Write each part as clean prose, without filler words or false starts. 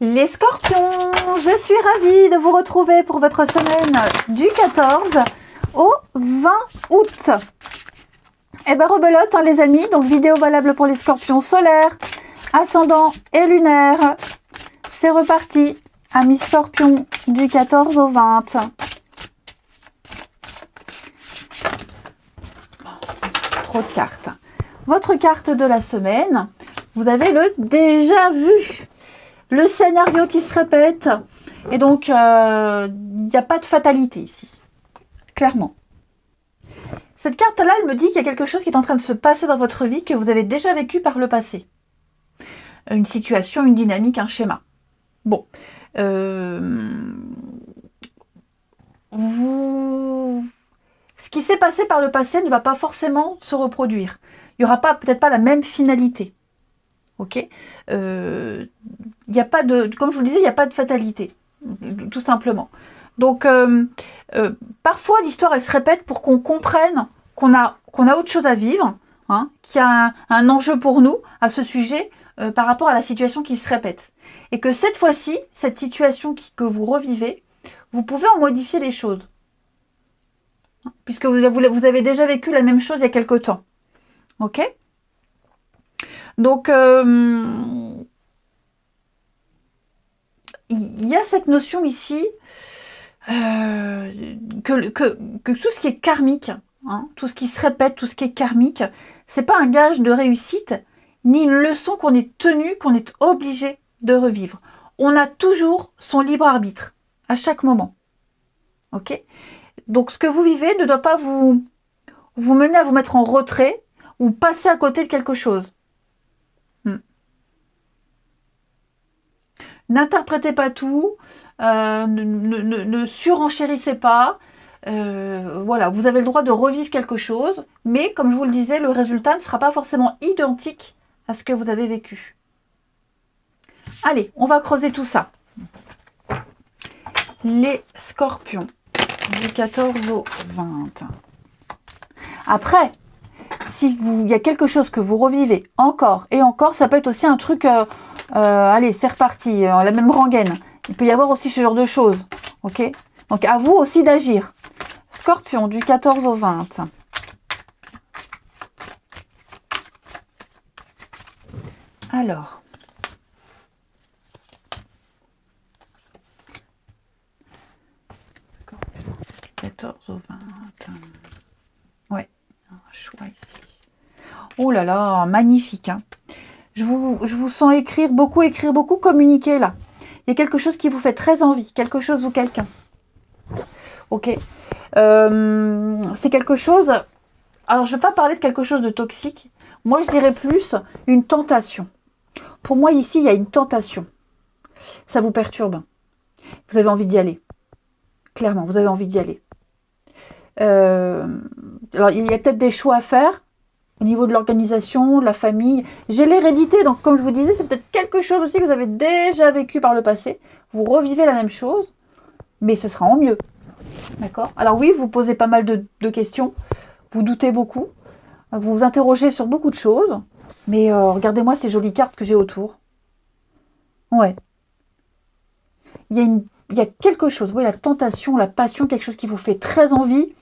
Les scorpions, je suis ravie de vous retrouver pour votre semaine du 14 au 20 août. Et ben rebelote les amis, donc vidéo valable pour les scorpions solaires, ascendant et lunaire. C'est reparti, amis scorpions du 14 au 20. Trop de cartes. Votre carte de la semaine, vous avez le déjà vu. Le scénario qui se répète. Et donc, il n'y a pas de fatalité ici. Clairement. Cette carte-là, elle me dit qu'il y a quelque chose qui est en train de se passer dans votre vie que vous avez déjà vécu par le passé. Une situation, une dynamique, un schéma. Bon. Ce qui s'est passé par le passé ne va pas forcément se reproduire. Il n'y aura peut-être pas la même finalité. Ok, il n'y a pas de, comme je vous le disais, il n'y a pas de fatalité, tout simplement. Donc, parfois l'histoire elle se répète pour qu'on comprenne qu'on a autre chose à vivre, hein, qu'il y a un enjeu pour nous à ce sujet par rapport à la situation qui se répète, et que cette fois-ci, cette situation que vous revivez, vous pouvez en modifier les choses, puisque vous avez déjà vécu la même chose il y a quelque temps. Ok. Donc, il y a cette notion ici que tout ce qui est karmique, hein, tout ce qui se répète, tout ce qui est karmique, c'est pas un gage de réussite, ni une leçon qu'on est tenu, qu'on est obligé de revivre. On a toujours son libre arbitre, à chaque moment. Ok ? Donc, ce que vous vivez ne doit pas vous mener à vous mettre en retrait ou passer à côté de quelque chose. N'interprétez pas tout, ne surenchérissez pas. Voilà, vous avez le droit de revivre quelque chose, mais comme je vous le disais, le résultat ne sera pas forcément identique à ce que vous avez vécu. Allez, on va creuser tout ça. Les scorpions, du 14 au 20. Après, s'il y a quelque chose que vous revivez encore et encore, ça peut être aussi un truc... allez, c'est reparti, la même rengaine. Il peut y avoir aussi ce genre de choses. Ok ? Donc, à vous aussi d'agir. Scorpion, du 14 au 20. Alors. Scorpion, du 14 au 20. Ouais, un choix ici. Oh là là, magnifique, hein. Je vous sens écrire beaucoup, communiquer là. Il y a quelque chose qui vous fait très envie, quelque chose ou quelqu'un. Ok. C'est quelque chose... Alors, je ne vais pas parler de quelque chose de toxique. Moi, je dirais plus une tentation. Pour moi, ici, il y a une tentation. Ça vous perturbe. Vous avez envie d'y aller. Clairement, vous avez envie d'y aller. Alors, il y a peut-être des choix à faire. Au niveau de l'organisation, de la famille. J'ai l'hérédité, donc comme je vous disais, c'est peut-être quelque chose aussi que vous avez déjà vécu par le passé. Vous revivez la même chose, mais ce sera en mieux. D'accord ? Alors oui, vous posez pas mal de questions, vous doutez beaucoup, vous vous interrogez sur beaucoup de choses, mais regardez-moi ces jolies cartes que j'ai autour. Ouais. Il y a quelque chose, oui, la tentation, la passion, quelque chose qui vous fait très envie.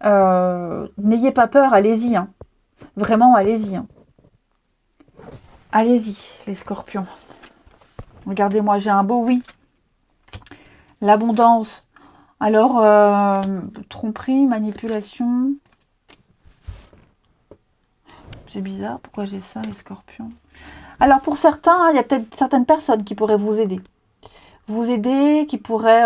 N'ayez pas peur, allez-y, hein. Vraiment, allez-y. Hein. Allez-y, les scorpions. Regardez-moi, j'ai un beau oui. L'abondance. Alors, tromperie, manipulation. C'est bizarre, pourquoi j'ai ça, les scorpions? Alors, pour certains, il y a peut-être certaines personnes qui pourraient vous aider. Vous aider, qui pourraient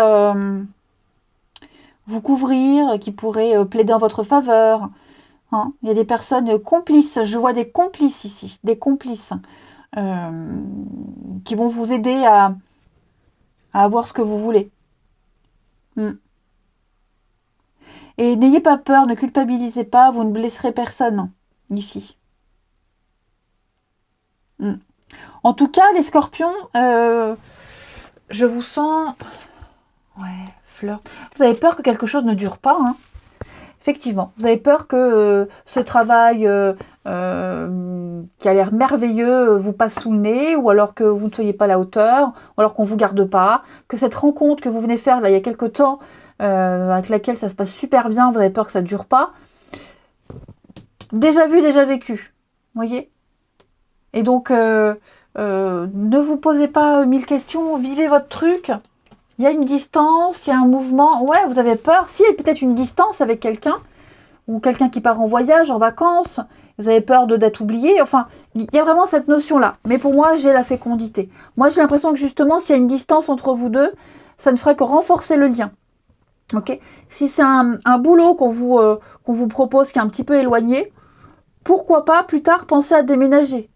vous couvrir, qui pourraient plaider en votre faveur. Hein, il y a des personnes complices, je vois des complices ici, des complices qui vont vous aider à avoir ce que vous voulez. Et n'ayez pas peur, ne culpabilisez pas, vous ne blesserez personne ici. En tout cas, les scorpions, je vous sens... Ouais, fleur. Vous avez peur que quelque chose ne dure pas, hein. Effectivement, vous avez peur que ce travail qui a l'air merveilleux vous passe sous le nez, ou alors que vous ne soyez pas à la hauteur, ou alors qu'on ne vous garde pas, que cette rencontre que vous venez faire là il y a quelques temps, avec laquelle ça se passe super bien, vous avez peur que ça ne dure pas. Déjà vu, déjà vécu. Vous voyez? Et donc, ne vous posez pas 1000 questions, vivez votre truc. Il y a une distance, il y a un mouvement. Ouais, vous avez peur. Si, il y a peut-être une distance avec quelqu'un, ou quelqu'un qui part en voyage, en vacances, vous avez peur d'être oublié. Enfin, il y a vraiment cette notion-là. Mais pour moi, j'ai la fécondité. Moi, j'ai l'impression que justement, s'il y a une distance entre vous deux, ça ne ferait que renforcer le lien. Ok? Si c'est un boulot qu'on vous propose qui est un petit peu éloigné, pourquoi pas plus tard penser à déménager,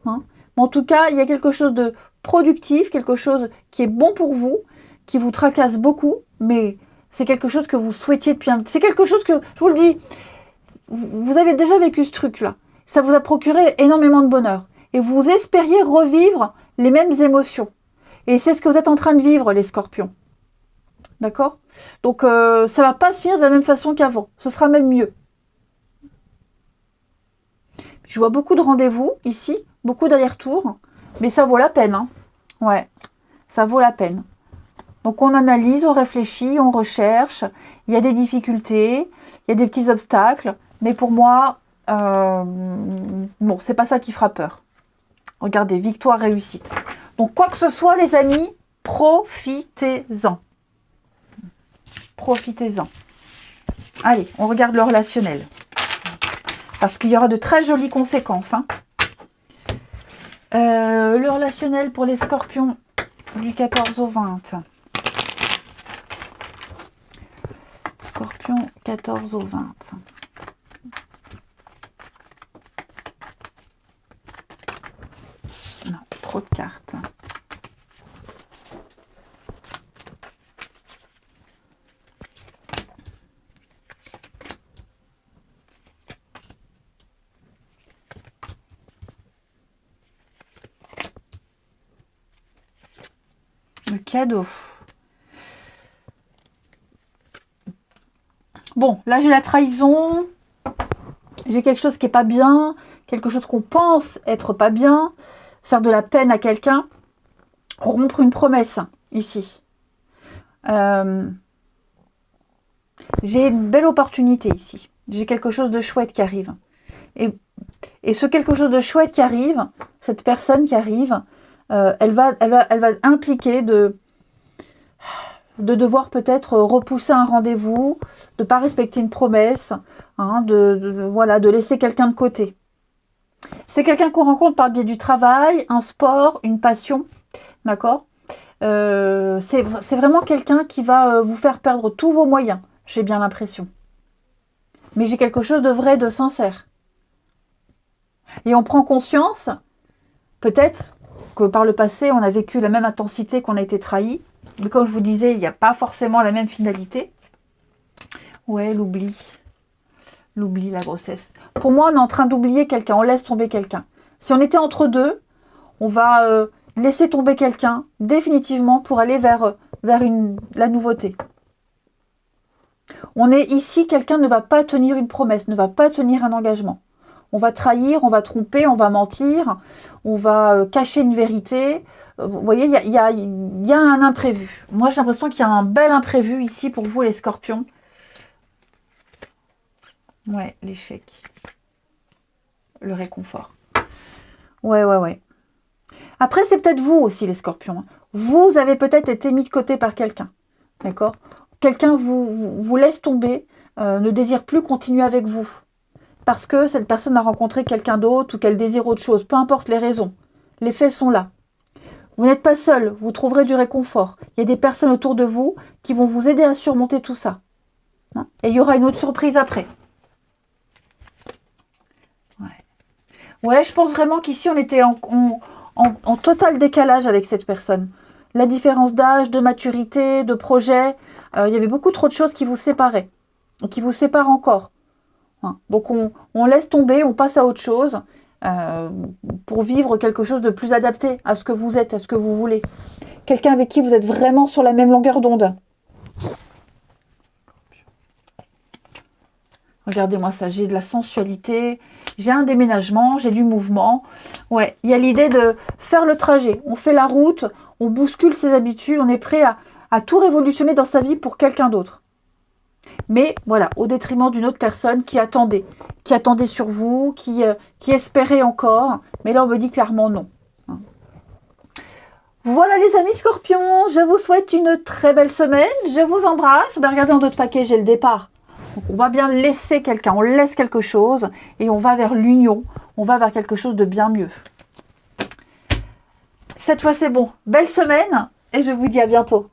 hein? Mais en tout cas, il y a quelque chose de productif, quelque chose qui est bon pour vous, qui vous tracasse beaucoup, mais c'est quelque chose que vous souhaitiez depuis un... C'est quelque chose que, je vous le dis, vous avez déjà vécu ce truc-là. Ça vous a procuré énormément de bonheur. Et vous espériez revivre les mêmes émotions. Et c'est ce que vous êtes en train de vivre, les scorpions. D'accord? Donc, ça ne va pas se finir de la même façon qu'avant. Ce sera même mieux. Je vois beaucoup de rendez-vous ici, beaucoup d'allers-retours, mais ça vaut la peine, hein. Ouais, ça vaut la peine. Donc on analyse, on réfléchit, on recherche, il y a des difficultés, il y a des petits obstacles, mais pour moi, bon, c'est pas ça qui fera peur. Regardez, victoire, réussite. Donc quoi que ce soit, les amis, profitez-en. Profitez-en. Allez, on regarde le relationnel. Parce qu'il y aura de très jolies conséquences, hein. Le relationnel pour les scorpions du 14 au 20. Scorpion 14 au 20. Non, trop de cartes. Le cadeau. Bon, là j'ai la trahison. J'ai quelque chose qui n'est pas bien. Quelque chose qu'on pense être pas bien. Faire de la peine à quelqu'un. Rompre une promesse, ici. J'ai une belle opportunité ici. J'ai quelque chose de chouette qui arrive. Et ce quelque chose de chouette qui arrive, cette personne qui arrive, elle va impliquer de devoir peut-être repousser un rendez-vous, de ne pas respecter une promesse, hein, voilà, de laisser quelqu'un de côté. C'est quelqu'un qu'on rencontre par le biais du travail, un sport, une passion, d'accord? C'est vraiment quelqu'un qui va vous faire perdre tous vos moyens, j'ai bien l'impression. Mais j'ai quelque chose de vrai, de sincère. Et on prend conscience, peut-être, que par le passé, on a vécu la même intensité qu'on a été trahi. Mais comme je vous disais, il n'y a pas forcément la même finalité. Ouais, l'oubli. L'oubli, la grossesse. Pour moi, on est en train d'oublier quelqu'un. On laisse tomber quelqu'un. Si on était entre deux, on va laisser tomber quelqu'un définitivement pour aller vers la nouveauté. On est ici, quelqu'un ne va pas tenir une promesse, ne va pas tenir un engagement. On va trahir, on va tromper, on va mentir, on va cacher une vérité. Vous voyez, il y a un imprévu. Moi, j'ai l'impression qu'il y a un bel imprévu ici pour vous, les scorpions. Ouais, l'échec. Le réconfort. Ouais. Après, c'est peut-être vous aussi, les scorpions. Vous avez peut-être été mis de côté par quelqu'un. D'accord? Quelqu'un vous laisse tomber, ne désire plus continuer avec vous. Parce que cette personne a rencontré quelqu'un d'autre ou qu'elle désire autre chose. Peu importe les raisons. Les faits sont là. Vous n'êtes pas seul. Vous trouverez du réconfort. Il y a des personnes autour de vous qui vont vous aider à surmonter tout ça. Hein? Et il y aura une autre surprise après. Ouais, je pense vraiment qu'ici, on était en total décalage avec cette personne. La différence d'âge, de maturité, de projet. Il y avait beaucoup trop de choses qui vous séparaient. Et qui vous séparent encore. Donc on laisse tomber, on passe à autre chose pour vivre quelque chose de plus adapté à ce que vous êtes, à ce que vous voulez. Quelqu'un avec qui vous êtes vraiment sur la même longueur d'onde. Regardez-moi ça, j'ai de la sensualité, j'ai un déménagement, j'ai du mouvement. Ouais, il y a l'idée de faire le trajet. On fait la route, on bouscule ses habitudes, on est prêt à tout révolutionner dans sa vie pour quelqu'un d'autre. Mais voilà, au détriment d'une autre personne qui attendait sur vous, qui espérait encore. Mais là, on me dit clairement non. Voilà les amis scorpions, je vous souhaite une très belle semaine. Je vous embrasse. Ben, regardez en d'autres paquets, j'ai le départ. Donc, on va bien laisser quelqu'un, on laisse quelque chose et on va vers l'union. On va vers quelque chose de bien mieux. Cette fois, c'est bon. Belle semaine et je vous dis à bientôt.